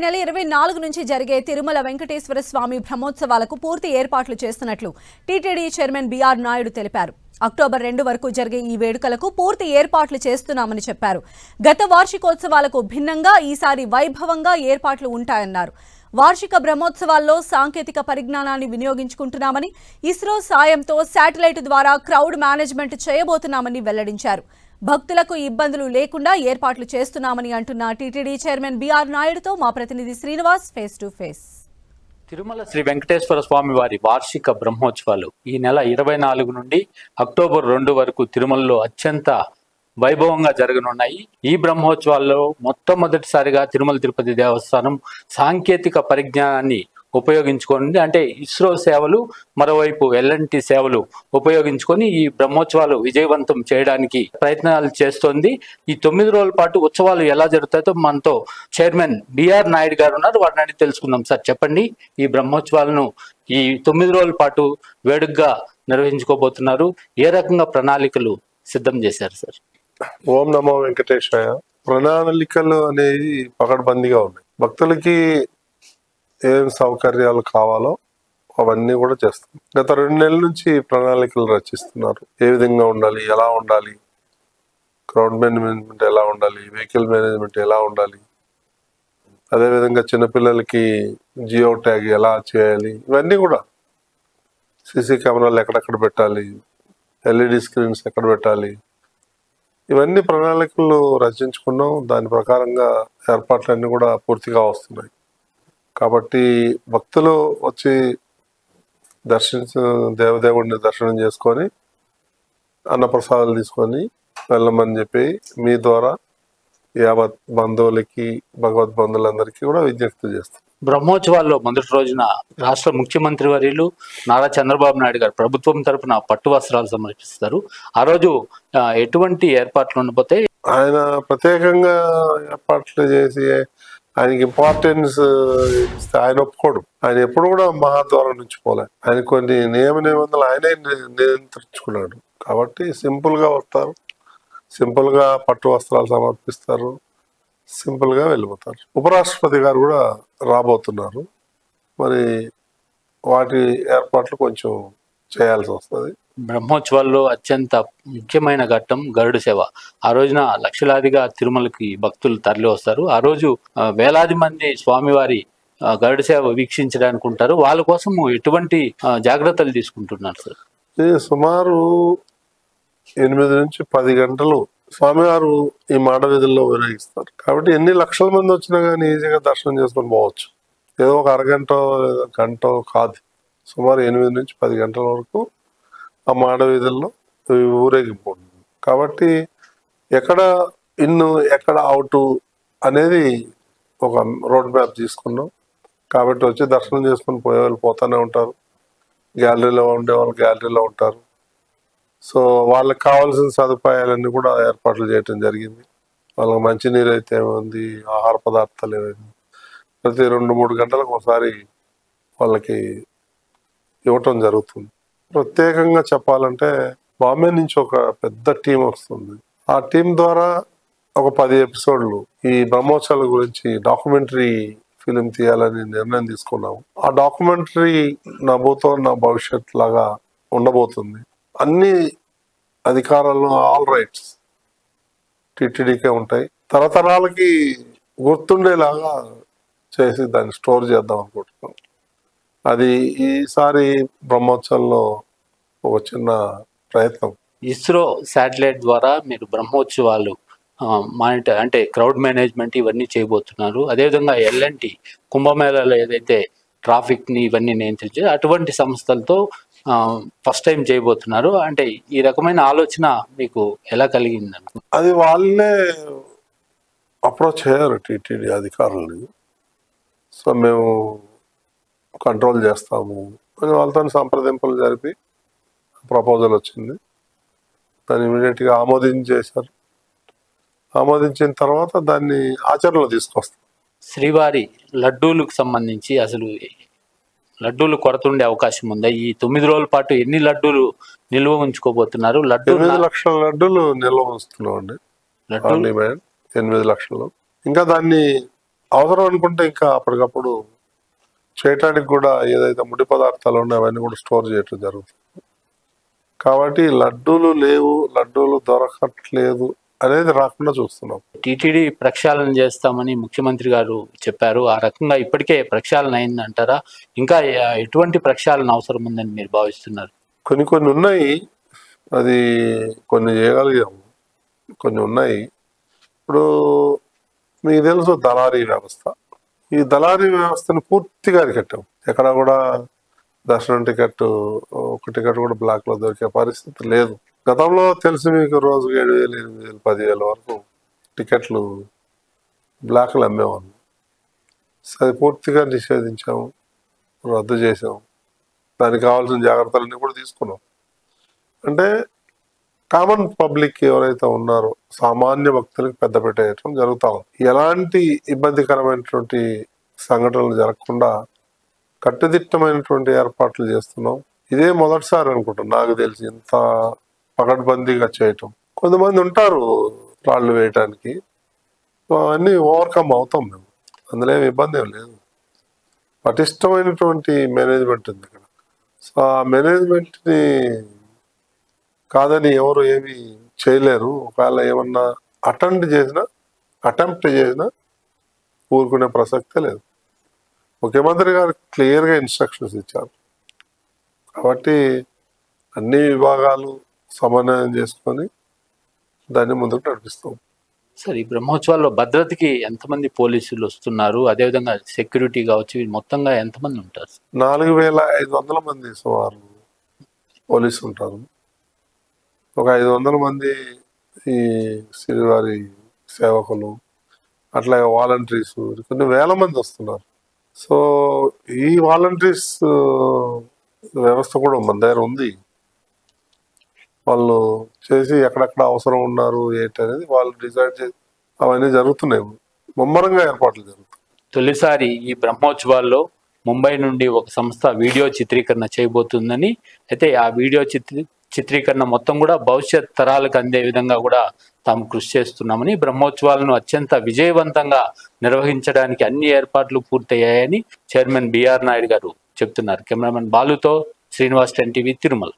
నెల 24 నుంచి జరిగే తిరుమల వెంకటేశ్వర స్వామి బ్రహ్మోత్సవాలకు పూర్తి ఏర్పాట్లు చేస్తున్నట్లు టీటీడీ చైర్మన్ బిఆర్ నాయుడు తెలిపారు. అక్టోబర్ 2 వరకు జరిగే ఈ వేడుకలకు పూర్తి ఏర్పాట్లు చేస్తున్నామని చెప్పారు. గత వార్షికోత్సవాలకు భిన్నంగా ఈసారి వైభవంగా ఏర్పాట్లు ఉంటాయన్నారు. వార్షిక బ్రహ్మోత్సవాల్లో సాంకేతిక పరిజ్ఞానాన్ని వినియోగించుకుంటున్నామని, ఇస్రో సాయంతో శాటిలైట్ ద్వారా క్రౌడ్ మేనేజ్మెంట్ చేయబోతున్నామని వెల్లడించారు. భక్తులకు ఇబ్బందులు లేకుండా ఏర్పాట్లు చేస్తున్నామని అంటున్న టీటీడీ చైర్మన్ బిఆర్ నాయుడుతో మా ప్రతినిధి Srinivas face to face. Tirumala Sri Venkateswara Swamy వారి వార్షిక బ్రహ్మోత్సవాలు ఈ నెల 24 నుండి అక్టోబర్ 2 వరకు తిరుమలలో అత్యంత వైభవంగా జరగనున్నాయి. ఈ బ్రహ్మోత్సవాల్లో మొట్టమొదటిసారిగా తిరుమల తిరుపతి దేవస్థానం సాంకేతిక పరిజ్ఞానాన్ని ఉపయోగించుకొని, అంటే ఇస్రో సేవలు, మరోవైపు ఎల్ఎన్టీ సేవలు ఉపయోగించుకొని ఈ బ్రహ్మోత్సవాలు విజయవంతం చేయడానికి ప్రయత్నాలు చేస్తోంది. ఈ 9 రోజుల పాటు ఉత్సవాలు ఎలా జరుగుతాయో మనతో చైర్మన్ బిఆర్ నాయుడు గారు ఉన్నారు. వారిని అడిగి తెలుసుకుందాం. సార్, చెప్పండి, ఈ బ్రహ్మోత్సవాలను ఈ 9 రోజుల పాటు వేడుకగా నిర్వహించుకోబోతున్నారు. ఏ రకంగా ప్రణాళికలు సిద్ధం చేశారు సార్? ఓం నమో వెంకటేశాయ. ప్రణాళికలు అనేవి పకడ్బందీగా ఉన్నాయి. భక్తులకి ఏం సౌకర్యాలు కావాలో అవన్నీ కూడా చేస్తాం. గత 2 నెలల నుంచి ప్రణాళికలు రచిస్తున్నారు. ఏ విధంగా ఉండాలి, ఎలా ఉండాలి, క్రౌడ్ మేనేజ్మెంట్ ఎలా ఉండాలి, వెహికల్ మేనేజ్మెంట్ ఎలా ఉండాలి, అదేవిధంగా చిన్నపిల్లలకి జియో ట్యాగ్ ఎలా చేయాలి, ఇవన్నీ కూడా సీసీ కెమెరాలు ఎక్కడెక్కడ పెట్టాలి, ఎల్ఈడి స్క్రీన్స్ ఎక్కడ పెట్టాలి, ఇవన్నీ ప్రణాళికలు రచించుకున్నాం. దాని ప్రకారంగా ఏర్పాట్లన్నీ కూడా పూర్తిగా వస్తున్నాయి. కాబట్టి భక్తులు వచ్చి దేవదేవుడిని దర్శనం చేసుకొని అన్నప్రసాదాలు తీసుకొని వెళ్ళమని చెప్పి మీ ద్వారా యావత్ బంధువులకి, భగవద్బంధువులందరికీ కూడా విజ్ఞప్తి చేస్తాం. బ్రహ్మోత్సవాల్లో మొదటి రోజున రాష్ట్ర ముఖ్యమంత్రి వర్యులు నారా చంద్రబాబు నాయుడు గారు ప్రభుత్వం తరపున పట్టు వస్త్రాలు సమర్పిస్తారు. ఆ రోజు ఎటువంటి ఏర్పాట్లు ఉండబోతాయి? ఆయన ప్రత్యేకంగా ఏర్పాట్లు చేసి ఆయనకి ఇంపార్టెన్స్ ఇస్తే ఆయన ఒప్పుకోడు. ఆయన ఎప్పుడు కూడా మహాద్వారం నుంచి పోలే. ఆయన కొన్ని నియమ నిబంధనలు ఆయనే నియంత్రించుకున్నాడు. కాబట్టి సింపుల్ గా వస్తారు, సింపుల్ గా పట్టు వస్త్రాలు సమర్పిస్తారు, సింపుల్ గా వెళ్ళిపోతారు. ఉపరాష్ట్రపతి గారు కూడా రాబోతున్నారు. మరి వాటి ఏర్పాట్లు కొంచెం చేయాల్సి వస్తుంది. బ్రహ్మోత్సవాల్లో అత్యంత ముఖ్యమైన ఘట్టం గరుడ సేవ. ఆ రోజున లక్షలాదిగా తిరుమలకి భక్తులు తరలి వస్తారు. ఆ రోజు వేలాది మంది స్వామివారి గరుడ సేవ వీక్షించడానికి ఉంటారు. వాళ్ళ కోసం ఎటువంటి జాగ్రత్తలు తీసుకుంటున్నారు సార్? సుమారు 8 నుంచి 10 గంటలు స్వామివారు ఈ మాడ వీధుల్లో ఊరేగిస్తారు. కాబట్టి ఎన్ని లక్షల మంది వచ్చినా కానీ ఈజీగా దర్శనం చేసుకొని పోవచ్చు. ఏదో ఒక అరగంట లేదా గంట కాదు, సుమారు 8 నుంచి 10 గంటల వరకు ఆ మాడ వీధుల్లో ఊరేగింపు ఉంటుంది. కాబట్టి ఎక్కడ ఇన్ను ఎక్కడ అవుట్ అనేది ఒక రోడ్ మ్యాప్ తీసుకున్నాం. కాబట్టి వచ్చి దర్శనం చేసుకొని పోయే వాళ్ళు పోతూనే ఉంటారు. గ్యాలరీలో ఉండే వాళ్ళు గ్యాలరీలో ఉంటారు. సో వాళ్ళకి కావాల్సిన సదుపాయాలన్నీ కూడా ఏర్పాట్లు చేయటం జరిగింది. వాళ్ళకి మంచినీరు అయితే ఏమైంది, ఆహార పదార్థాలు ఏమైంది, ప్రతి 2-3 గంటలకు ఒకసారి వాళ్ళకి ఇవ్వటం జరుగుతుంది. ప్రత్యేకంగా చెప్పాలంటే బాంబే నుంచి ఒక పెద్ద టీం వస్తుంది. ఆ టీం ద్వారా ఒక 10 ఎపిసోడ్లు ఈ బ్రహ్మోత్సవాల గురించి డాక్యుమెంటరీ ఫిలిం తీయాలని నిర్ణయం తీసుకున్నాము. ఆ డాక్యుమెంటరీ నా భూతో నా భవిష్యత్ లాగా ఉండబోతుంది. అన్ని అధికారాలు, ఆల్ రైట్స్ టీటీడీకే ఉంటాయి. తరతరాలకి గుర్తుండేలాగా చేసి దాన్ని స్టోర్ చేద్దాం అనుకుంటున్నాం. అది ఈసారి బ్రహ్మోత్సవంలో ఒక చిన్న ప్రయత్నం. ఇస్రో శాటిలైట్ ద్వారా మీరు బ్రహ్మోత్సవాలు మానిటర్, అంటే క్రౌడ్ మేనేజ్మెంట్ ఇవన్నీ చేయబోతున్నారు. అదేవిధంగా ఎల్ఎన్టీ కుంభమేళాలో ఏదైతే ట్రాఫిక్ ని ఇవన్నీ నియంత్రించే అటువంటి సంస్థలతో ఫస్ట్ టైం చేయబోతున్నారు. అంటే ఈ రకమైన ఆలోచన మీకు ఎలా కలిగింది? అది వాళ్ళే అప్రోచ్ అయ్యారు టీటీడీ అధికారులని. సో మేము కంట్రోల్ చేస్తాము అని వాళ్ళతో సంప్రదింపులు జరిపి ప్రపోజల్ వచ్చింది. దాన్ని ఇమీడియట్గా ఆమోదించేశారు. ఆమోదించిన తర్వాత దాన్ని ఆచరణలో తీసుకొస్తాం. శ్రీవారి లడ్డూలకు సంబంధించి అసలు లడ్డూలు కొరత ఉండే అవకాశం ఉందా? ఈ 9 రోజుల పాటు ఎన్ని లడ్డూలు నిల్వ ఉంచుకోబోతున్నారు? 8 లక్షల లడ్డూలు నిల్వ ఉంచుతున్నాం అండి. 8 లక్షలు. ఇంకా దాన్ని అవసరం అనుకుంటే ఇంకా అప్పటికప్పుడు చేయటానికి కూడా ఏదైతే ముడి పదార్థాలు ఉన్నాయో అవన్నీ కూడా స్టోర్ చేయటం జరుగుతుంది. కాబట్టి లడ్డూలు లేవు, లడ్డూలు దొరకట్లేదు అనేది రాకుండా చూస్తున్నాం. టీటీడీ ప్రక్షాళన చేస్తామని ముఖ్యమంత్రి గారు చెప్పారు. ఆ రకంగా ఇప్పటికే ప్రక్షాళన అయిందంటారా? ఇంకా ఎటువంటి ప్రక్షాళన అవసరం ఉందని మీరు భావిస్తున్నారు? కొన్ని ఉన్నాయి, అది కొన్ని చేయగలిగాము, కొన్ని ఉన్నాయి. ఇప్పుడు మీకు తెలుసు దళారీ వ్యవస్థ. ఈ దళారీ వ్యవస్థను పూర్తిగా అరికట్టాం. ఎక్కడ కూడా దర్శనం టికెట్, ఒక టికెట్ కూడా బ్లాక్ లో దొరికే పరిస్థితి లేదు. గతంలో తెలిసి మీకు రోజుకు 7,000, 8,000, 10,000 వరకు టికెట్లు బ్లాక్లు అమ్మేవాళ్ళు. అది పూర్తిగా నిషేధించాము, రద్దు చేసాము. దానికి కావాల్సిన జాగ్రత్తలన్నీ కూడా తీసుకున్నాం. అంటే కామన్ పబ్లిక్ ఎవరైతే ఉన్నారో సామాన్య భక్తులకు పెద్ద పెట్టేయటం జరుగుతా ఉంది. ఎలాంటి ఇబ్బందికరమైనటువంటి సంఘటనలు జరగకుండా కట్టుదిట్టమైనటువంటి ఏర్పాట్లు చేస్తున్నాం. ఇదే మొదటిసారి అనుకుంటాం నాకు తెలిసి ఇంత పకడ్బందీగా చేయటం. కొంతమంది ఉంటారు రాళ్ళు వేయటానికి, అవన్నీ ఓవర్కమ్ అవుతాం మేము, అందులో ఏమి ఇబ్బంది ఏం లేదు. పటిష్టమైనటువంటి మేనేజ్మెంట్ ఉంది ఇక్కడ. సో ఆ మేనేజ్మెంట్ని కాదని ఎవరు ఏమి చేయలేరు. ఒకవేళ ఏమన్నా అటెంప్ట్ చేసినా ఊరుకునే ప్రసక్తే లేదు. ముఖ్యమంత్రి గారు క్లియర్గా ఇన్స్ట్రక్షన్స్ ఇచ్చారు. కాబట్టి అన్ని విభాగాలు సమన్వయం చేసుకొని దాన్ని ముందుకు నడిపిస్తాం. సార్, ఈ బ్రహ్మోత్సవాల్లో భద్రతకి ఎంతమంది పోలీసులు వస్తున్నారు? అదేవిధంగా సెక్యూరిటీ కావచ్చు, మొత్తంగా ఎంతమంది ఉంటారు? 4,500 మంది సుమారు పోలీసులు ఉంటారు. ఒక 500 మంది ఈ శ్రీవారి సేవకులు, అట్లాగే వాలంటీర్స్, కొన్ని వేల మంది వస్తున్నారు. సో ఈ వాలంటీర్స్ వ్యవస్థ కూడా మన దగ్గర ఉంది. వాళ్ళు చేసి ఎక్కడెక్కడ అవసరం ఉన్నారు ఏంటి అనేది వాళ్ళు డిసైడ్ చేసి అవన్నీ జరుగుతున్నాయి. ముమ్మరంగా ఏర్పాట్లు జరుగుతాయి. తొలిసారి ఈ బ్రహ్మోత్సవాల్లో ముంబై నుండి ఒక సంస్థ వీడియో చిత్రీకరణ చేయబోతుందని, అయితే ఆ వీడియో చిత్రీకరణ మొత్తం కూడా భవిష్యత్ తరాలకు అందే విధంగా కూడా తాము కృషి చేస్తున్నామని, బ్రహ్మోత్సవాలను అత్యంత విజయవంతంగా నిర్వహించడానికి అన్ని ఏర్పాట్లు పూర్తయ్యాయని చైర్మన్ బిఆర్ నాయుడు గారు చెప్తున్నారు. కెమెరామెన్ బాలుతో శ్రీనివాస్, 10 టీవీ, తిరుమల.